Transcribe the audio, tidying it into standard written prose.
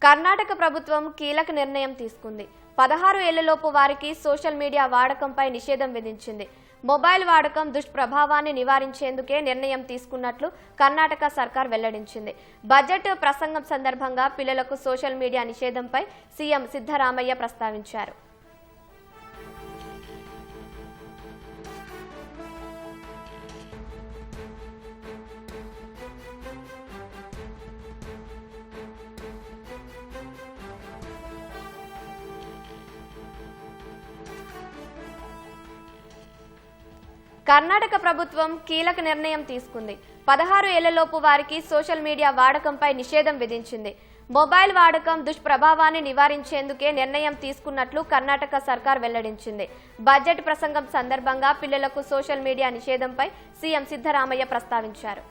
కర్ణాటక ప్రభుత్వం కీలక నిర్ణయం తీసుకుంది. 16 ఏళ్లలోపు వారికి సోషల్ మీడియా వాడకంపై నిషేధం విధించింది. మొబైల్ వాడకం దుష్ప్రభావాన్ని నివారించేందుకే నిర్ణయం తీసుకున్నట్లు కర్ణాటక సర్కార్ వెల్లడించింది. బడ్జెట్ ప్రసంగం సందర్భంగా పిల్లలకు సోషల్ మీడియా నిషేధంపై సీఎం సిద్ధరామయ్య ప్రస్తావించారు. కర్ణాటక ప్రభుత్వం కీలక నిర్ణయం తీసుకుంది. 16 ఏళ్లలోపు వారికి సోషల్ మీడియా వాడకంపై నిషేధం విధించింది. మొబైల్ వాడకం దుష్ప్రభావాన్ని నివారించేందుకే నిర్ణయం తీసుకున్నట్లు కర్ణాటక సర్కార్ వెల్లడించింది. బడ్జెట్ ప్రసంగం సందర్భంగా పిల్లలకు సోషల్ మీడియా నిషేధంపై సీఎం సిద్ధరామయ్య ప్రస్తావించారు.